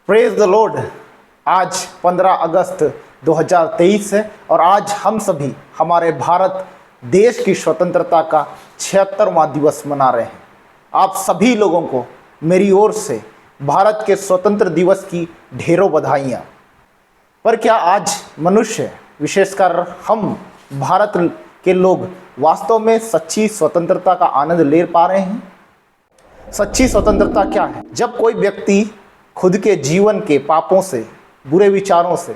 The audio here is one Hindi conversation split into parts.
Praise the Lord. आज 15 अगस्त 2023 है और आज हम सभी हमारे भारत देश की स्वतंत्रता का 76वां दिवस मना रहे हैं। आप सभी लोगों को मेरी ओर से भारत के स्वतंत्र दिवस की ढेरों बधाइयाँ। पर क्या आज मनुष्य, विशेषकर हम भारत के लोग, वास्तव में सच्ची स्वतंत्रता का आनंद ले पा रहे हैं? सच्ची स्वतंत्रता क्या है? जब कोई व्यक्ति खुद के जीवन के पापों से, बुरे विचारों से,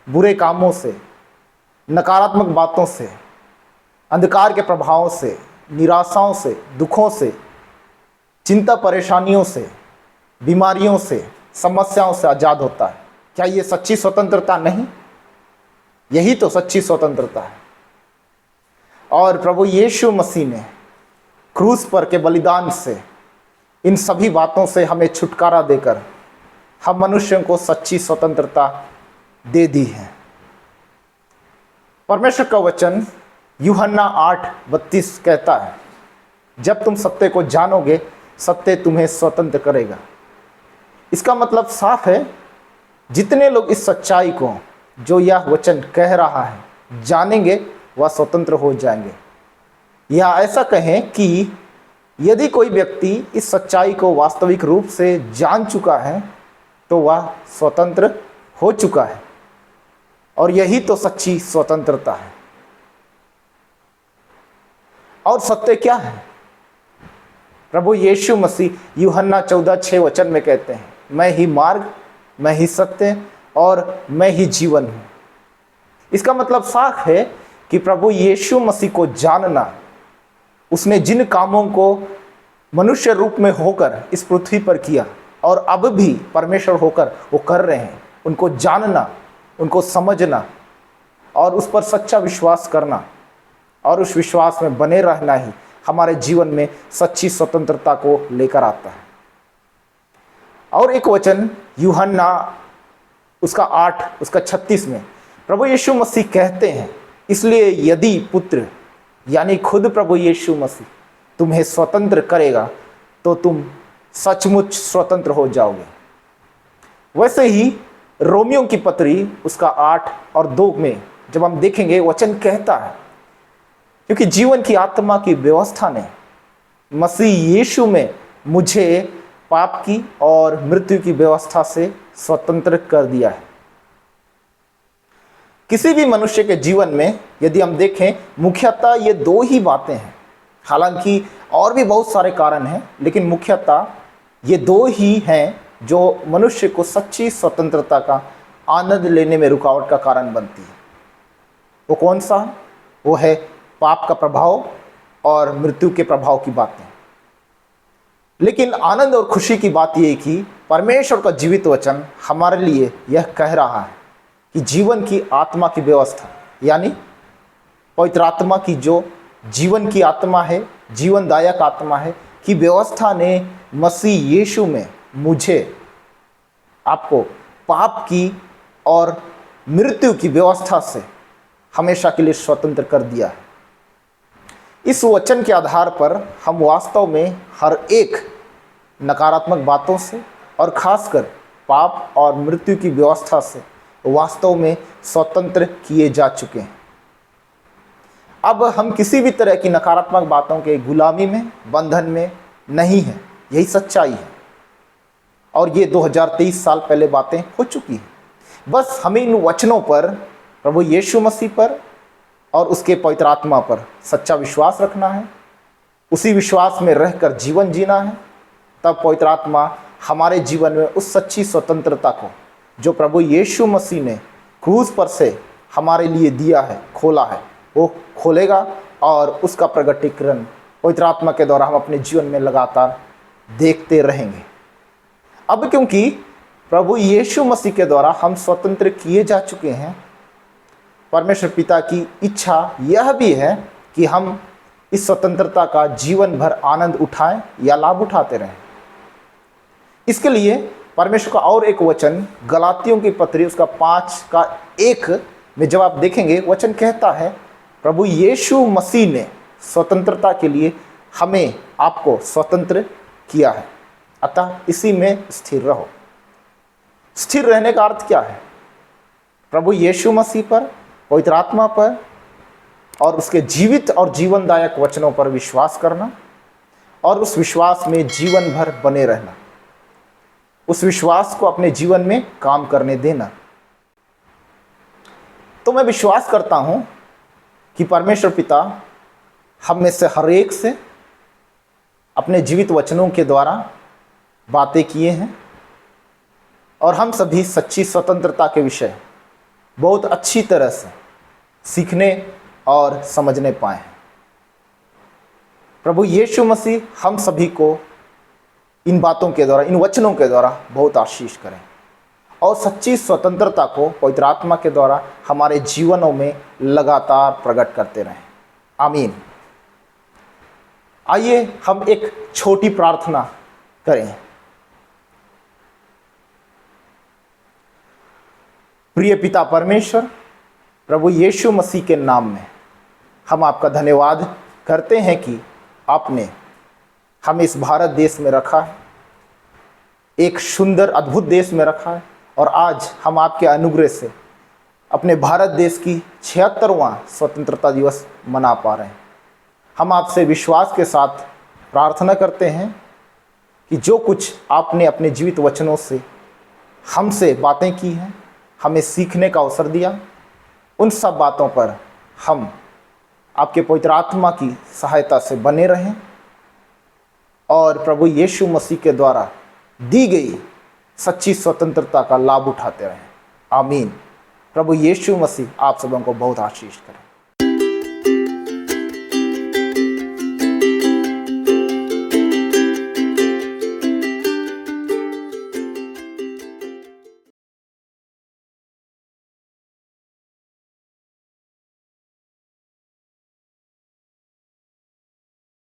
बुरे कामों से, नकारात्मक बातों से, अंधकार के प्रभावों से, निराशाओं से, दुखों से, चिंता परेशानियों से, बीमारियों से, समस्याओं से आज़ाद होता है, क्या ये सच्ची स्वतंत्रता नहीं? यही तो सच्ची स्वतंत्रता है। और प्रभु यीशु मसीह ने क्रूस पर के बलिदान से इन सभी बातों से हमें छुटकारा देकर हम मनुष्यों को सच्ची स्वतंत्रता दे दी है। परमेश्वर का वचन यूहन्ना 8:32 कहता है, जब तुम सत्य को जानोगे सत्य तुम्हें स्वतंत्र करेगा। इसका मतलब साफ है, जितने लोग इस सच्चाई को, जो यह वचन कह रहा है, जानेंगे वह स्वतंत्र हो जाएंगे। या ऐसा कहें कि यदि कोई व्यक्ति इस सच्चाई को वास्तविक रूप से जान चुका है तो वह स्वतंत्र हो चुका है। और यही तो सच्ची स्वतंत्रता है। और सत्य क्या है? प्रभु यीशु मसीह यूहन्ना 14:6 वचन में कहते हैं, मैं ही मार्ग, मैं ही सत्य और मैं ही जीवन हूँ। इसका मतलब साफ है कि प्रभु यीशु मसीह को जानना, उसने जिन कामों को मनुष्य रूप में होकर इस पृथ्वी पर किया और अब भी परमेश्वर होकर वो कर रहे हैं, उनको जानना, उनको समझना और उस पर सच्चा विश्वास करना और उस विश्वास में बने रहना ही हमारे जीवन में सच्ची स्वतंत्रता को लेकर आता है। और एक वचन यूहन्ना उसका 8:36 में प्रभु यीशु मसीह कहते हैं, इसलिए यदि पुत्र यानी खुद प्रभु यीशु मसीह तुम्हें स्वतंत्र करेगा तो तुम सचमुच स्वतंत्र हो जाओगे। वैसे ही रोमियो की पत्री उसका 8:2 में जब हम देखेंगे, वचन कहता है, क्योंकि जीवन की आत्मा की व्यवस्था ने मसीह यीशु में मुझे पाप की और मृत्यु की व्यवस्था से स्वतंत्र कर दिया है। किसी भी मनुष्य के जीवन में यदि हम देखें, मुख्यतः ये दो ही बातें हैं। हालांकि और भी बहुत सारे कारण हैं, लेकिन मुख्यतः ये दो ही हैं जो मनुष्य को सच्ची स्वतंत्रता का आनंद लेने में रुकावट का कारण बनती है। वो कौन सा? वो है पाप का प्रभाव और मृत्यु के प्रभाव की बातें। लेकिन आनंद और खुशी की बात यह कि परमेश्वर का जीवित वचन हमारे लिए यह कह रहा है कि जीवन की आत्मा की व्यवस्था, यानी पवित्र आत्मा की जो जीवन की आत्मा है, जीवनदायक आत्मा है, कि व्यवस्था ने मसीह यीशु में मुझे, आपको पाप की और मृत्यु की व्यवस्था से हमेशा के लिए स्वतंत्र कर दिया है। इस वचन के आधार पर हम वास्तव में हर एक नकारात्मक बातों से और खासकर पाप और मृत्यु की व्यवस्था से वास्तव में स्वतंत्र किए जा चुके हैं। अब हम किसी भी तरह की नकारात्मक बातों के गुलामी में, बंधन में नहीं है। यही सच्चाई है और ये 2023 साल पहले बातें हो चुकी हैं। बस हमें इन वचनों पर, प्रभु यीशु मसीह पर और उसके पवित्र आत्मा पर सच्चा विश्वास रखना है, उसी विश्वास में रहकर जीवन जीना है। तब पवित्र आत्मा हमारे जीवन में उस सच्ची स्वतंत्रता को जो प्रभु यीशु मसीह ने क्रूस पर से हमारे लिए दिया है, खोला है, वो खोलेगा और उसका प्रगटीकरण पवित्र आत्मा के द्वारा हम अपने जीवन में लगातार देखते रहेंगे। अब क्योंकि प्रभु यीशु मसीह के द्वारा हम स्वतंत्र किए जा चुके हैं, परमेश्वर पिता की इच्छा यह भी है कि हम इस स्वतंत्रता का जीवन भर आनंद उठाएं या लाभ उठाते रहें। इसके लिए परमेश्वर का और एक वचन गलातियों की पत्री उसका 5:1 में जब आप देखेंगे, वचन कहता है, प्रभु यीशु मसीह ने स्वतंत्रता के लिए हमें, आपको स्वतंत्र किया है, अतः इसी में स्थिर रहो। स्थिर रहने का अर्थ क्या है? प्रभु यीशु मसीह पर, पवित्र आत्मा पर और उसके जीवित और जीवनदायक वचनों पर विश्वास करना और उस विश्वास में जीवन भर बने रहना, उस विश्वास को अपने जीवन में काम करने देना। तो मैं विश्वास करता हूं कि परमेश्वर पिता हम में से हर एक से अपने जीवित वचनों के द्वारा बातें किए हैं और हम सभी सच्ची स्वतंत्रता के विषय बहुत अच्छी तरह से सीखने और समझने पाए हैं। प्रभु यीशु मसीह हम सभी को इन बातों के द्वारा, इन वचनों के द्वारा बहुत आशीष करें और सच्ची स्वतंत्रता को पवित्र आत्मा के द्वारा हमारे जीवनों में लगातार प्रकट करते रहें। आमीन। आइए हम एक छोटी प्रार्थना करें। प्रिय पिता परमेश्वर, प्रभु यीशु मसीह के नाम में हम आपका धन्यवाद करते हैं कि आपने हमें इस भारत देश में रखा है, एक सुंदर अद्भुत देश में रखा है और आज हम आपके अनुग्रह से अपने भारत देश की 76वां स्वतंत्रता दिवस मना पा रहे हैं। हम आपसे विश्वास के साथ प्रार्थना करते हैं कि जो कुछ आपने अपने जीवित वचनों से हमसे बातें की हैं, हमें सीखने का अवसर दिया, उन सब बातों पर हम आपके पवित्र आत्मा की सहायता से बने रहें और प्रभु यीशु मसीह के द्वारा दी गई सच्ची स्वतंत्रता का लाभ उठाते रहें। आमीन। प्रभु यीशु मसीह आप सबों को बहुत आशीष करें।